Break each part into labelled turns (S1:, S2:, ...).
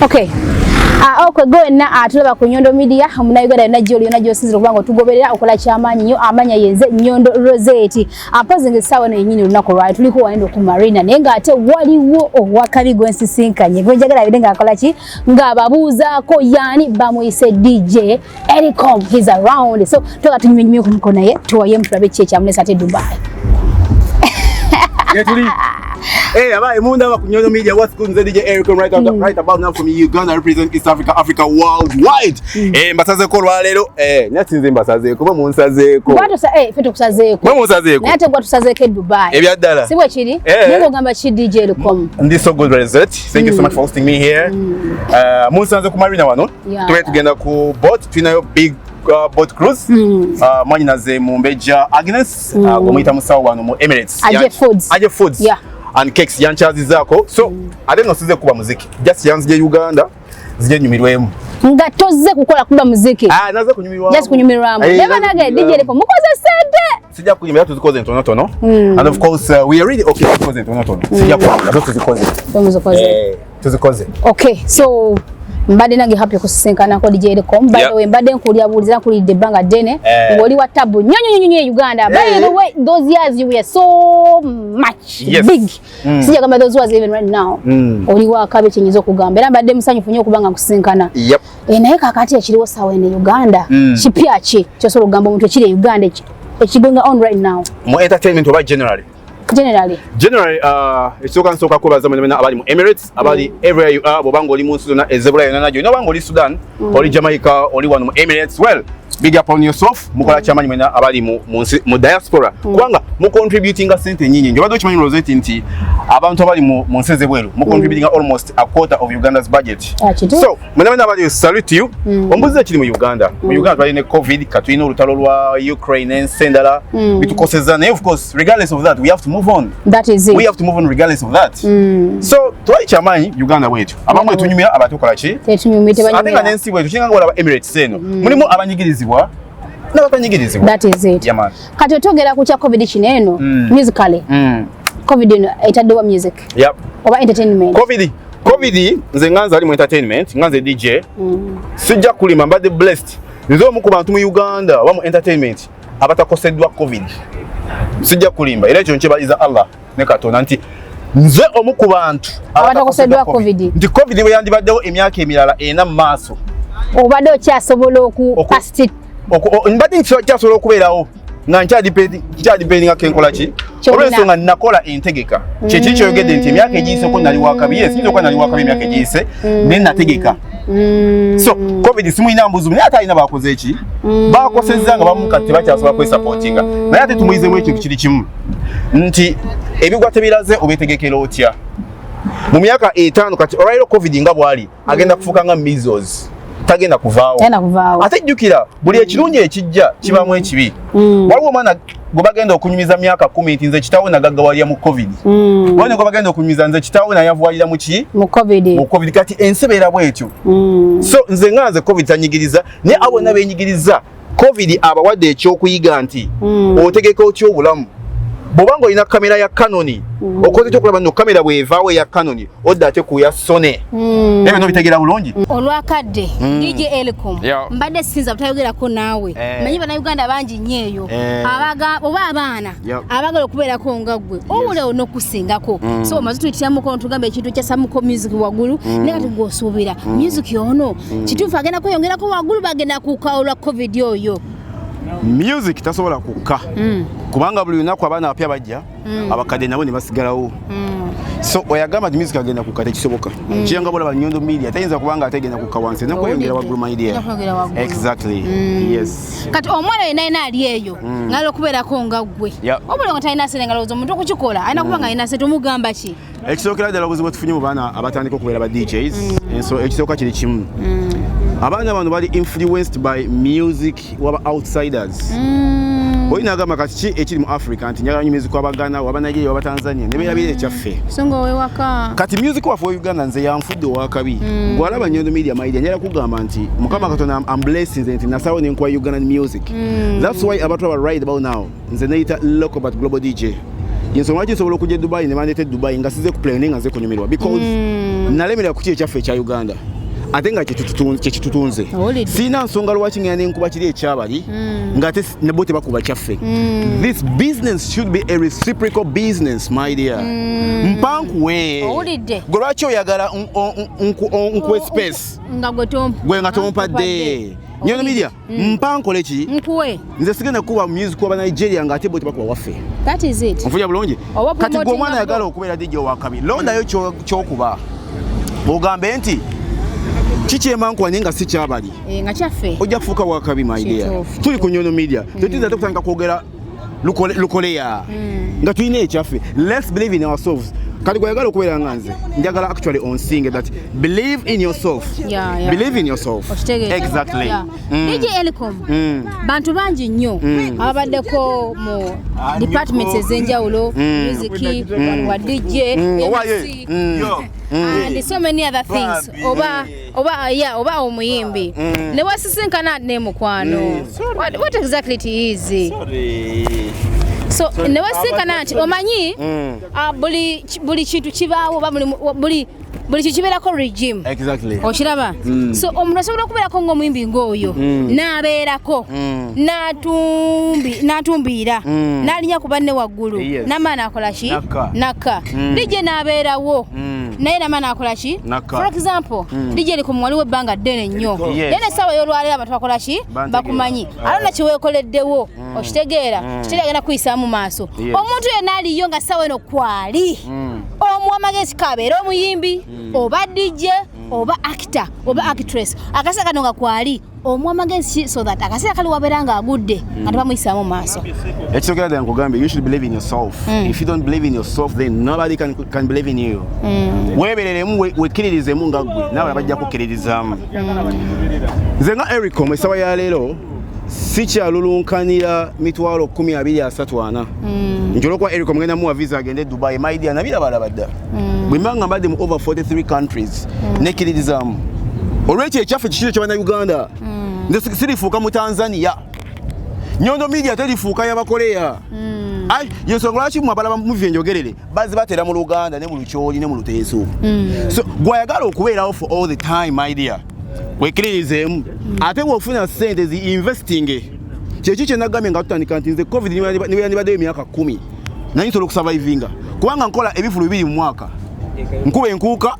S1: Okay. Okwe gonna atulaba ku Nyondo Media Uganda najjo sinzira kubanga tugoberera okola kyamanyi nnyo amanya yenze Nyondo Rozet ampazinga sawa nenyini lunako lwa tuliko wanendo ku marina nenga ate waliwo owakabi gwensisinkanye gwenjagala bidenga akola ki ngababuuzaako yani bamuyise DJ ERYCOM he's around so toka tunyumye ku mkono ye tuwaye mtulabe kye kyamulesa ate Dubai.
S2: Hey, abaye munda wa Nyondo Media, what's good? DJ ERYCOM right about now from Uganda, represent East Africa, Africa worldwide. Mbasaze ko lwalero nyatinze mbasaze ko munsaze ko.
S1: Bwato sa fetu kusaze ko.
S2: Munsaze ko.
S1: Nate bwato saze ke Dubai.
S2: Ebyaddala.
S1: Sibwe kiri? Nebo gamba chi DJ ERYCOM.
S2: Ndi so good Rozet. Thank you so much for hosting me here. Munsaze ku marina wano. Tuwe tugenda ku boat, twinayo big boat cruise. Mwanyi naze mumbeja Agnes gomuyita musawo wano mu Emirates. Aje Foods. Yeah. And cakes yanchazi zako so ate no size kuba muziki just yanzije Uganda zije nyumirwemu
S1: nga toze kukola kuba muziki
S2: naze kunyumirwa
S1: just kunyumirwa never nage DJ ERYCOM mukoze sente
S2: sija kunyumira tuzikoze ntono and of course we are really okay tuzikoze ntono sija kunyumira tuzikoze
S1: okay so mbade nange happy kusisenkana ko DJ ERYCOM by the way mbade nkulya buliza kuli de banga dene ngoli wa tabu nyonyo Uganda by the way those years you were so much big sija kama those was even right now oli wa kabe chenyizo kugamba era mbade musanyufu nyo kubanga kusisenkana naye kakati yakiriwo sawa ene Uganda kipya ki kyosolo gamba omuntu ekiri Uganda ekigonga on right now
S2: mu entertainment oba generally ekisoka nsoka kubaza mwena abali mu Emirates abali everywhere you are bobango oli mu Sudan ezebula yona najo nobango oli Sudan oli Jamaica oli wano mu Emirates well big up on yourself mukola kyamanyi mwena abali mu diaspora kubanga mu contributing sente nyinyi njo bado kimanyi Rozet nti abantu abali mu nseze bwelu mu contributing almost a quarter of Uganda's budget so mwena abali salute you ombuze kiri mu Uganda twali ne COVID katwina olutalo lwa Ukraine ensendala bitukosezana of course regardless of that we have to move on.
S1: That is it.
S2: We have to move on regardless of that. So twali kyamanyi Uganda wetu abamwe tunyumira abatukola ki
S1: tetunyumite banyumira
S2: ate nga nensi wetu kinga ngola Emirates eno mulimu abanyigirizibwa n'abatanyigirizibwa.
S1: That is it.
S2: Yaman
S1: kati otogera ku kya COVID kineno musically COVID eno etaddewa music oba entertainment
S2: COVID nze nganza ali mu entertainment nganze DJ sijja kulima mbadde blessed nzo mu ku bantu mu Uganda wa mu entertainment abatakoseddwa COVID sijja kulimba era ekyo nkibaliza Allah ne Katonda nti nze omu ku bantu
S1: abatakoseddwa COVID
S2: nti COVID bwe yandibaddewo emyaka emirala ena mu maaso
S1: obadde okyasobola past it
S2: mbadde nkyasobola okubeerawo nga nkyadipendinga kenkola ki olw'ensonga nakola entegeka kyekiri kyoyogedde nti emyaka egiyise ko nali wakabi siyinza okuba nali wakabi emyaka egiyise ne nategeka so COVID simulina mbuzi naye ate alina bakoze eki bakosezza nga bamu kati tebakyasobola kwesupportinga naye ate tumuyizemu ekintu kiri kimu nti ebigwa tebiraze obeetegekera otya mu myaka 5 kati olwaliro COVID nga bwali agenda kufuuka nga measles tagenda kuvaawo ate jjukira buli ekirungi ekijja kibamu ekibi waliwo omwana gwe bagenda okunyumiza myaka 10 nti nze kitaawe nagaggawalira mu COVID wone gwe bagenda okunyumiza nze kitaawe nayavuwalira mu ki mu COVID kati ensebeera bwetyo so nze nganze COVID tanyigiriza naye abo nabenyigiriza COVID abawadde ekyokuyiga nti otegeka otya obulamu bobanga olina kamera ya Canon okoze kyokulaba no kamera bwevaawo ya Canon odda ate ku ya Sony ebyo nobitegeera bulungi
S1: olwakadde DJ ERYCOM mbadde sinza butayogerako naawe manyi bana Uganda bangi nnyo abaga oba abaana abagala okubeerako nga ggwe obulewo n'okusingako so omaze tuyitira mukono tugamba ekintu kyasamuko music waggulu naye tugosuubira music ono kituufu agenda kweyongerako waggulu bagenda kukawulwa COVID oyo
S2: music tasobola kukka kubanga buli lunaku abaana bapya bajja abakadde nabo ne basigalawo so oyagamba music agenda kukka tekisoboka kiyanga bolaba Nyondo Media tayinza kubanga ategenda kukka wansi nakweyongera waggulu my dear exactly yes
S1: kati omwana yena ali eyo ngalo kubeerako nga ggwe obule ngo talina sente ngalo omuntu okukikola ayina kubanga ayina sente omugamba ki
S2: ekisookera ddala obuzibu tufunye mu baana abatandika okubeera ba DJs so ekisooka kiri kimu abaana bano bali influenced by music waba outsiders oyina agamba kati ki ekiri mu Africa nti njagala nnyo music w'Abaganda waba Nigeria waba Tanzania ne beerabira ekyaffe
S1: songa owewaka
S2: kati music waffe wa Uganda nze yanfudde owakabi gwalaba Nyondo Media Maida njagala kugamba nti Mukama Katonda I'm blessing nti nasawo nenkuwa Ugandan music that's why abantu aba right about now nze neyita local but global DJ ensonga lwaki nsobola okujja Dubai ne bandeeta Dubai nga size ku planning nga nze kunyumirwa because nalemerera ku kiri ekyaffe ekya Uganda ate nga kyekitutunze sina nsonga lwaki ngenda nenkuba kiri ekyabali ngate nebo tebakuba kyaffe. This business should be a reciprocal business, my dear. Mpankuwe gwe lwaki oyagala nkuwe space gwe nga tompadde. Nyondo Media mpankole ki nze sigenda kuba music wa Nigeria ngate bo tebakuba waffe.
S1: That is it.
S2: Mfuja bulungi kati gwe omwana ayagala okubeera DJ owakabi londayo kyokuba ogambe nti kikyemankwa nenga si kyabali
S1: nga kyaffe
S2: ojja kufuuka wakabi, my dear. Tuli ku Nyondo Media tetuyinza tukutandika kwogera lukoleya nga tulina ekyaffe. Let's believe in ourselves. Kati gwayagala okubeera nga nze njagala actually on sing that believe in yourself. Believe in yourself. Exactly.
S1: DJ ERYCOM bantu bangi nnyo ababaddeko mu departments ez'enjawulo, music, wa DJ, and so many other things. Oba omuyimbi ne wasisinkana ne mukwano. What exactly it is? So ne wasisinkana nti omanyi buli kintu kibaawo buli kibeerako regime.
S2: Exactly.
S1: Okiraba? So omuntu asobola okubeerako ng'omuyimbi ng'oyo n'abeerako n'atumbiira n'alinya ku banne waggulu n'amaana akola ki? Nakka. DJ n'abeerawo naye n'amaana akola ki? For example DJ ERYCOM waliwo ebbanga ddene nnyo naye n'essaawa y'olwaleero abantu bakola ki? Bakumanyi alona kyeweekoleddewo okitegeera kitera agenda kuyisaamu maaso omuntu yenna aliyo nga ssaawa eno kwali omuwa amagezi kabeera omuyimbi oba DJ oba actor oba actress akaseera kano nga kwali omuwa amagezi so that akaseera kali wabeera nga agudde nga tebamuyisaamu maaso.
S2: Ekitogera ddala nkugambye, you should believe in yourself. If you don't believe in yourself, then nobody can believe in you. Weebereremu wekkiririzemu nga ggwe nawe bajja kukkiririzaamu. Nze nga ERYCOM essaawa ya leero sikyalulunkanira mitwalo 234 njolokwa ERYCOM ngenda muwa visa agende Dubai, my dear, nabiraba ddala bwe mbanga mbadde mu over 43 countries nekkiririzaamu. Olwekyo ekyaffe kikiro ky'Abannayuganda nze sirifuuka mu Tanzania, Nyondo Media terifuuka y'Abakoleya. Yensonga lwaki mwabala bamuvi enjogerere bazi batera mu Luganda ne mu Lukyoli ne mu Luteeso. So gwayagala okubeerawo for all the time, my dear, wekkiririzemu ate bw'ofuna ssente zi investing kyeki kye nagambye nga tutandika nti nze covid niwe yandibaddeyo emyaka 10 naye nsobola okusurvivinga kubanga nkola ebivulu 2 mu mwaka nkuba enkuuka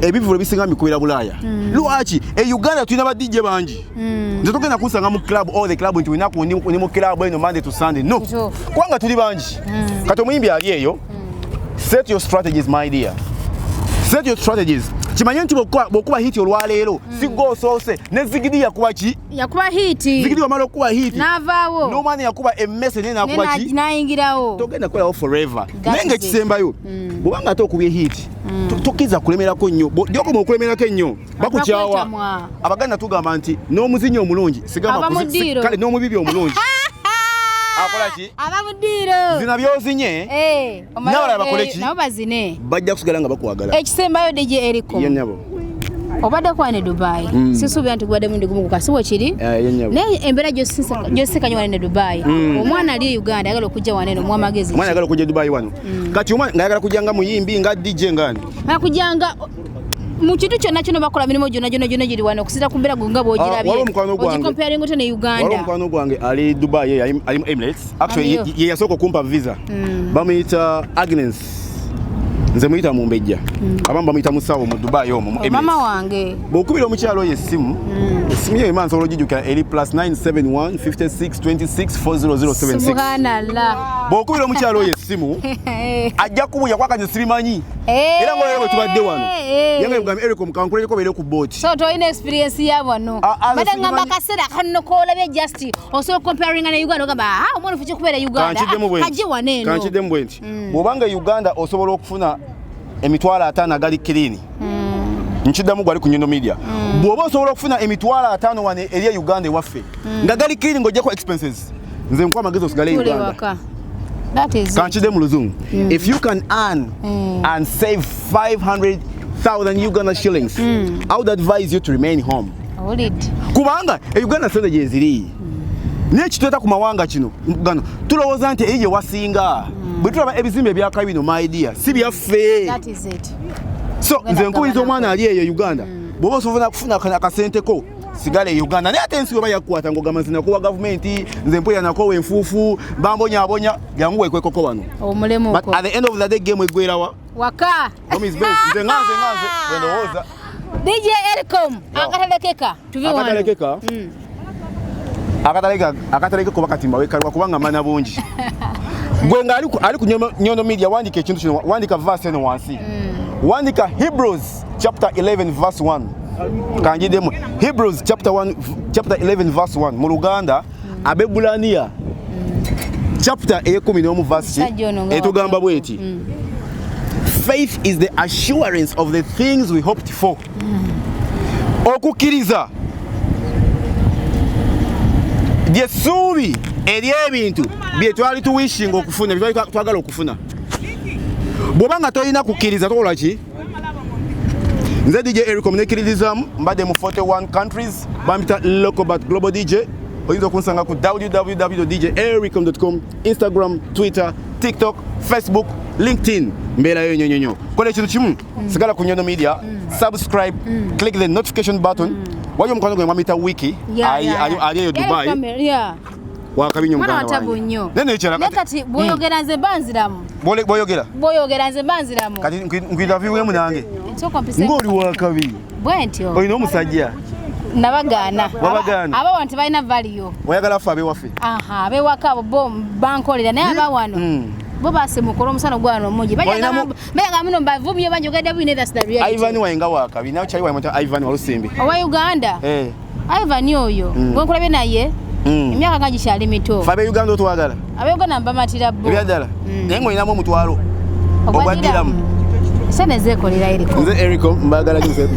S2: ebivulu ebisinga mikubira Bulaaya. Lwaki Uganda tulina ba DJ bangi nze tugenda kusanga mu club all the club nti winaku ni mu club eno Monday to Sunday no kubanga tuli bangi kati omuyimbi ali eyo. Set your strategies, my dear. Set your strategies. Kimanye nti bwokuba hiti olwaleero siggo osoose ne Zigidi yakuba ki? Yakuba hiti. Zigidi wamala okuba hiti n'avaawo. N'omwana yakuba emmese naye n'akuba ki? N'ayingirawo. Togenda kwerawo forever. Naye ng'ekisembayo bw'obanga ate okubye hiti tokkiza kulemerako nnyo. Gyokoma okulemerako ennyo bakukyawa. Abaganda tugamba nti n'omuzinyi omulungi sigamba kale n'omubibi omulungi akola ki? Abamudiiro. Zina byozinye n'abalala bakole ki? Nabo bazine bajja kusigala nga bakwagala. Ekisembayo DJ ERYCOM yennyabo obadde kwane Dubai sisuubira nti gwadde mundi gumu kukasiwo kiri naye embeera gy'osikanye wane ne Dubai omwana ali Uganda ayagala okujja wane no mwamagezi omwana ayagala okujja Dubai wano kati omwana ayagala kujja nga muyimbi nga DJ ngani akujjanga mu kintu kyonna kino bakola mirimu gyonna giri wano okusira ku mbeera nga bw'ogirabye ogikomparinga otya ne Uganda. Waliwo mukwano gwange ali Dubai ali mu Emirates actually ye yasooka okumpa visa bamuyita Agnes nze muyita Mumbejja abamu bamuyita Musawo mu Dubai omwo mu Emirates. Mama wange bw'okubira omukyalo oyo essimu ye ema nsobola ogijjukira eri +971 56 26 40076. Subhanallah. Bw'okubira omukyalo oyo essimu ajja kubuya kwakanje sibimanyi era ng'olero bwe tubadde wano yange bugambye ERYCOM kankuleko beere ku boat. So toyina experience ya wano bada ngamba kaseera kano koolabye just osobola comparing ne Uganda ogamba omwana ofuki okubeera Uganda kajje wano eno kankiddemu bwe nti bw'obanga Uganda osobola okufuna emitwalo 5 agali clean nkiddamu gwali ku Nyondo Media bw'oba osobola okufuna emitwalo 5 wane eri Uganda ewaffe nga gali clean ng'ojjako expenses nze nkuwa amagezi osigale Uganda. That is kankiddemu Luzungu. If you can earn and save 500,000 Uganda shillings I would advise you to remain home. Kubanga Uganda sente gye ziri n'ekitweta ku mawanga kino gano tulowooza nti eyo wasinga bwe tulaba ebizimbe ebyaka bino my dear si byaffe. That is it. So nze nkubiriza omwana ali eyo Uganda Bobo sovuna kufuna akasente ko sigale Uganda. Naye ate ensi oba yakwata ngo gamazina kuwa government nze mpoya nako wenfufu bambonya abonya yangu ekwekoko wano.
S1: Omulemu ko.
S2: But at the end of the day game egwerawa.
S1: Waka.
S2: Omis base nze nganze wendo hoza.
S1: DJ ERYCOM akatalekeka tuvi wano.
S2: Akatalekeka. Akatalekeka kuba katimba wekalwa kubanga mana bungi. Gwenga ali ku Nyondo Media wandika ekintu kino wandika verse eno wansi. Wandika Hebrews chapter 11 verse 1. Kanjidemu Hebrews chapter 11 verse 1 mu Luganda Abebulaniya chapter 11 verse etugamba bweti. Faith is the assurance of the things we hoped for. Okukiriza Yesubi eri ebintu bye twali tuwishinga okufuna bye twagala okufuna. Bwobanga toyina kukiriza tokola ki? Nze DJ ERYCOM nekirizamu mbadde mu 41 countries bambita local but global DJ. Oyinza okunsanga ku www.djerycom.com, Instagram, Twitter, TikTok, Facebook, LinkedIn. Mbera yo nyonyonyo. Kola ekintu kimu sigala ku Nyondo Media, subscribe, click the notification button. Wayo mukano gwe mwamita wiki ali yo Dubai. Wakabinyo mukano wange. Nene ekira
S1: kati boyogera nze banziramu. Boyogera nze banziramu.
S2: Kati ngwitaviwe munange. Ngoli wakabiri.
S1: Bwentyo.
S2: Oyino omusajja.
S1: Nabagaana.
S2: Wabagaana.
S1: Aba wantu balina value.
S2: Oyagala fa abe waffe.
S1: Aha, abe waka bo bankolera naye aba wano. Bo base mukolo omusano gwano omungi. Bajaga muno bavumye banjogedde bwine that's the reality.
S2: Ivan wayenga wakabiri. Nayo chali wayimata Ivan walusimbi.
S1: Owa Uganda. Ivan oyo. Gwenkulabye naye. Emyaka nga gikyali mito.
S2: Fa abe Uganda otwagala.
S1: Abe Uganda mbamatira bo.
S2: Ebyadala. Naye ng'olinamu omutwalo. Ogwaddiramu.
S1: Sene zekolera ERYCOM.
S2: Nze ERYCOM mbagala gise.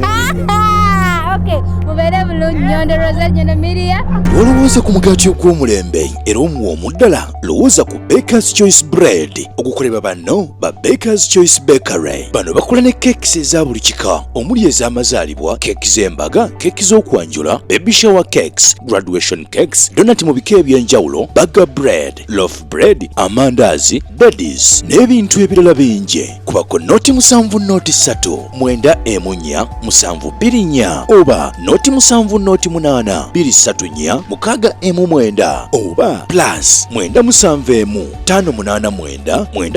S1: Okay, mubere bulungi Nyondo Rozet Nyondo Media.
S3: Olowooza ku mugaati ogw'omulembe era omuwoomu ddala lowooza ku Baker's Choice Bread okukolebwa banno ba Baker's Choice Bakery. Bano bakola ne cakes eza buli kika omuli ez'amazaalibwa, keeki z'embaga, keeki z'okwanjula, baby shower cakes, graduation cakes, donut mu bika eby'enjawulo, burger bread, loaf bread, amandaazi, daddies n'ebintu ebirala bingi. Kubako noti 7 noti 3 9 emunya 7 2 oba noti 7 noti 8 2 3 6 oba plus 9 7 5 8 9 8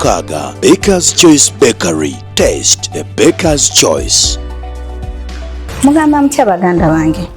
S3: 6 Baker's Choice Bakery. Taste the Baker's Choice.
S4: Mugamba mutya baganda bange.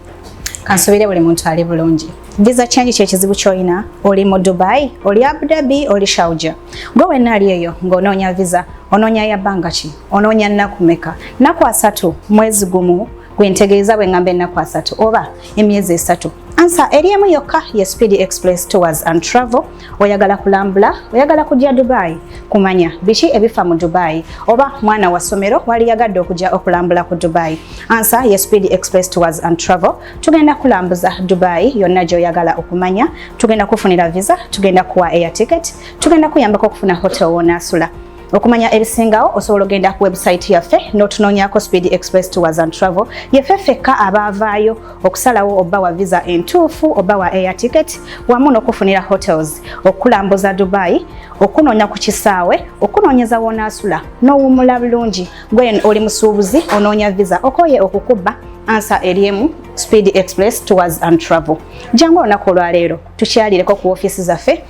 S4: Kansubire buli muntu ali bulungi. Visa change kyekizibu kyoyina oli mu Dubai, oli Abu Dhabi, oli Sharjah. Gwe wenna ali eyo ng'onoonya visa, onoonya ya bbanga ki, onoonya nnaku mmeka, nnaku 3 mwezi gumu gwentegeeza bwe ngamba ennaku 3 oba emyezi 3. Ansa eriemu yokka ye Speed Express Tours and Travel. Oyagala kulambula, oyagala kujja Dubai, kumanya biki ebifa mu Dubai, oba mwana wa somero wali yagadde okujja okulambula ku Dubai. Ansa ye Speed Express Tours and Travel. Tugenda kulambuza Dubai yonna gy'oyagala okumanya, tugenda kufunira visa, tugenda kuwa air ticket, tugenda kuyambako okufuna hotel w'onaasula. Okumanya ebisingawo osobola ogenda ku website yaffe n'otunoonyako Speed Express Tours and Travel. Yeffe ffekka abaavaayo okusalawo oba wa visa entuufu oba wa air ticket wamu n'okufunira hotels, okulambuza Dubai, okunoonya ku kisaawe, okunoonyeza w'onaasula n'owummula bulungi. Gwe oli musuubuzi onoonya visa okoye okukubba. Ansa eriemu Speed Express Tours and Travel. Jangu olunaku olwaleero tukyalireko ku ofiisi zaffe.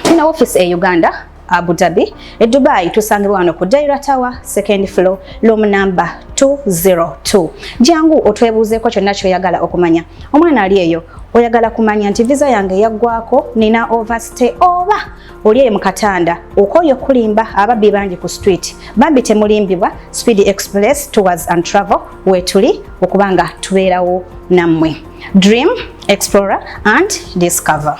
S4: Tulina ofiisi e Uganda, Abu Dhabi, e Dubai tusangibwa wano ku Daira Tower, 2nd floor, room number 202. Jangu otwebuuzeeko kyonna ky'oyagala okumanya. Omwana ali eyo oyagala kumanya nti visa yange yaggwako, nina overstay oba oli eyo mu Katanda okoye okulimba ababbi bangi ku street. Bambi temulimbibwa. Speed Express Tours and Travel wetuli okubanga tubeerawo nammwe. Dream, explore and discover.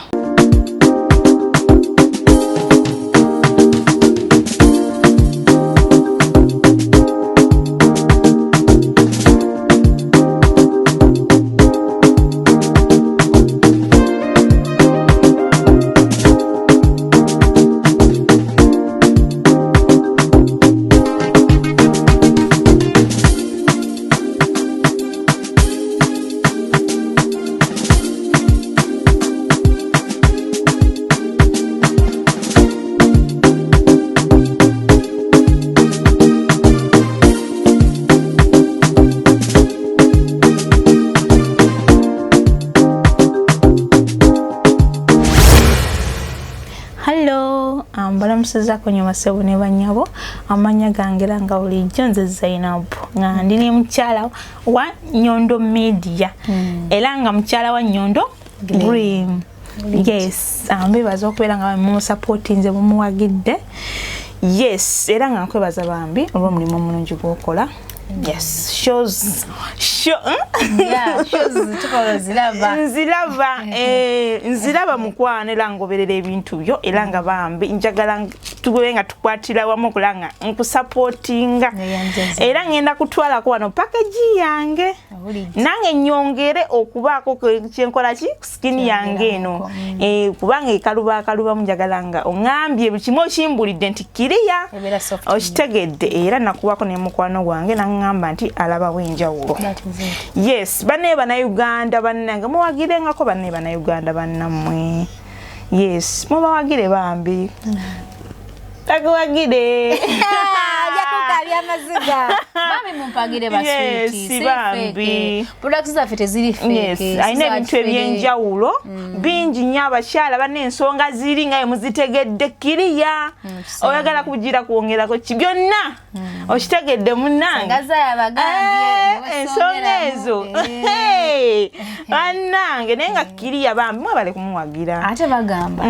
S5: mbalamusiza Kunyumya ssebo ne bannyabo amanya gange nga bulijjo nze Zainab nga ndi ne mukyala wa Nyondo Media era nga mukyala wa Nyondo Green. Yes, mbebaza okubeera nga mu support nze bumuwagidde. Yes, era nga nkwebaza bambi olw'omulimu omulungi gw'okola. Yes, shows tukolo nziraba mukwana era ngoberera ebintu byo era nga bambi njagala tugwe nga tukwatira wamu okulanga nkusupportinga era ngenda kutwalako wano package yange nange nyongere okubaako kyenkola ki skin yange eno kubanga ekaluba munjagala nga ongambye kimu okimbulidde nti kiriya okitegedde era nakubako ne mukwano gwange ngamba nti alaba wenjawulo. Yes, bane bana Uganda bannange muwagirengako bane bana Uganda bannamwe. Yes, mubawagire bambi. Takuwagire.
S1: Yakukali amaziga. Mami mumpagire baswiti.
S5: Yes, bambi.
S1: Products zaffe teziri fake.
S5: Yes, ayina ebintu ebyenjawulo bingi nnyo abakyala bane ensonga ziri nga muzitegedde kiriya oyagala kugira kuwongerako ki byonna okitegedde munnange
S1: ngaza yabagambye
S5: ensonga ezo bannange naye nga kiriya bambi mwebale kumuwagira
S1: ate bagamba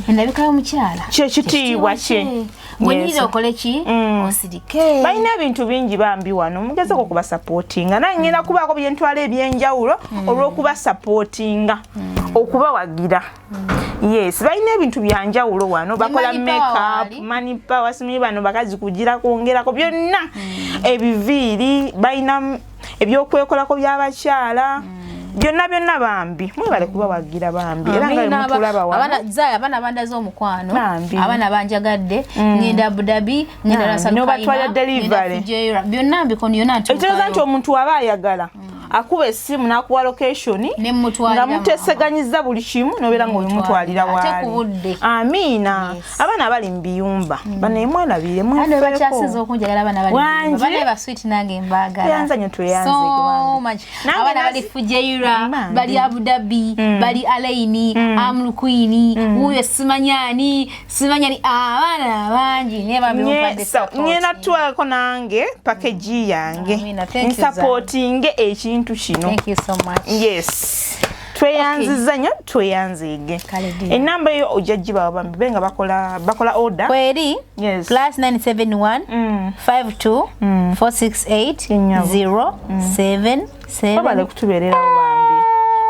S1: endabika y'omukyala
S5: kyekitiibwa kye
S1: bwenyiza okole ki osirike
S5: balina ebintu bingi bambi wano mugezeko okuba supportinga naye ngenda kubaako byentwala ebyenjawulo olw'okuba supportinga okubawagira. Yes, balina ebintu byanjawulo wano bakola makeup money power simuli bano bakazi kugira kwongerako byonna ebiviiri balina ebyokwekolako by'abakyala byonna bambi mwebale kubawagira bambi era nga mutulaba
S1: abana bandaza omukwano abana banjagadde ngenda Abu Dhabi ngenda
S5: nabatwala delivery
S1: byonna mbikono yona
S5: ekyoza nti omuntu aba ayagala akuba essimu n'akuwa location nga muteseganyiza buli kimu nobeera nga omutwalira waali. Amiina. Abaana abali mu biyumba banemwelabire
S1: bakyasiza okunjagala abaana bali basweet nange mbaagala
S5: yanzanye tweyanze
S1: abaana bali Fujairah bali Abu Dhabi bali Alaini Amlukwini uyo simanyani abaana bangi ne bamyupadde support
S5: ngena twako nange package yange supporting ekintu kino.
S1: Thank you so much.
S5: Yes. Tweyanziza nnyo tweyanzige. Enamba yo ojajiba bambi benga bakola order.
S1: Kweri?
S5: Yes.
S1: +971 52 468 077.
S5: Babale kutuberera bambi.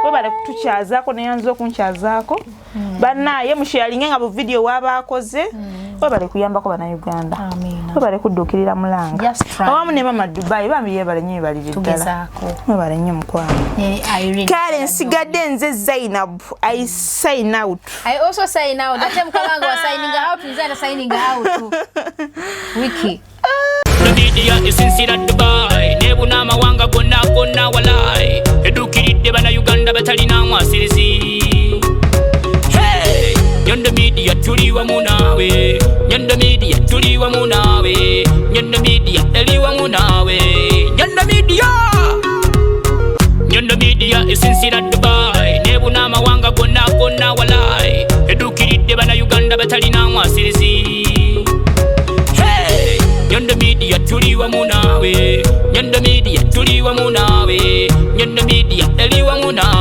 S5: Babale kutukyazaako neyanzo okunkyazaako. Bannaye musharinge nga bu video wabakoze. Babale kuyambako bana Uganda.
S1: Amina.
S5: Babale kuddukirira mulanga. Awamu ne mama Dubai bambi yebale nnyo baliri ddala. Babale nnyo mukwano. Kale nsigadde nze Zainab. I sign out.
S1: I also sign out. Ate mukabanga wa signing out nze signing out. Wiki.
S6: The media is in Dubai. Nebuna mawanga gonna walai. Edukiridde bana Uganda batalina mwasirizi. Hey! Nyondo Media tuliwa munawe. Nyondo Media tuliwa munawe. Nyondo Media eliwa munawe. Nyondo Media. Nyondo Media is in Dubai. Nebuna mawanga gonna walai. Edukiridde bana Uganda batalina mwasirizi. Hey! Nyondo Media tuliwa munawe. Nyondo Media tuliwa munawe. Nyondo Media eliwa munawe.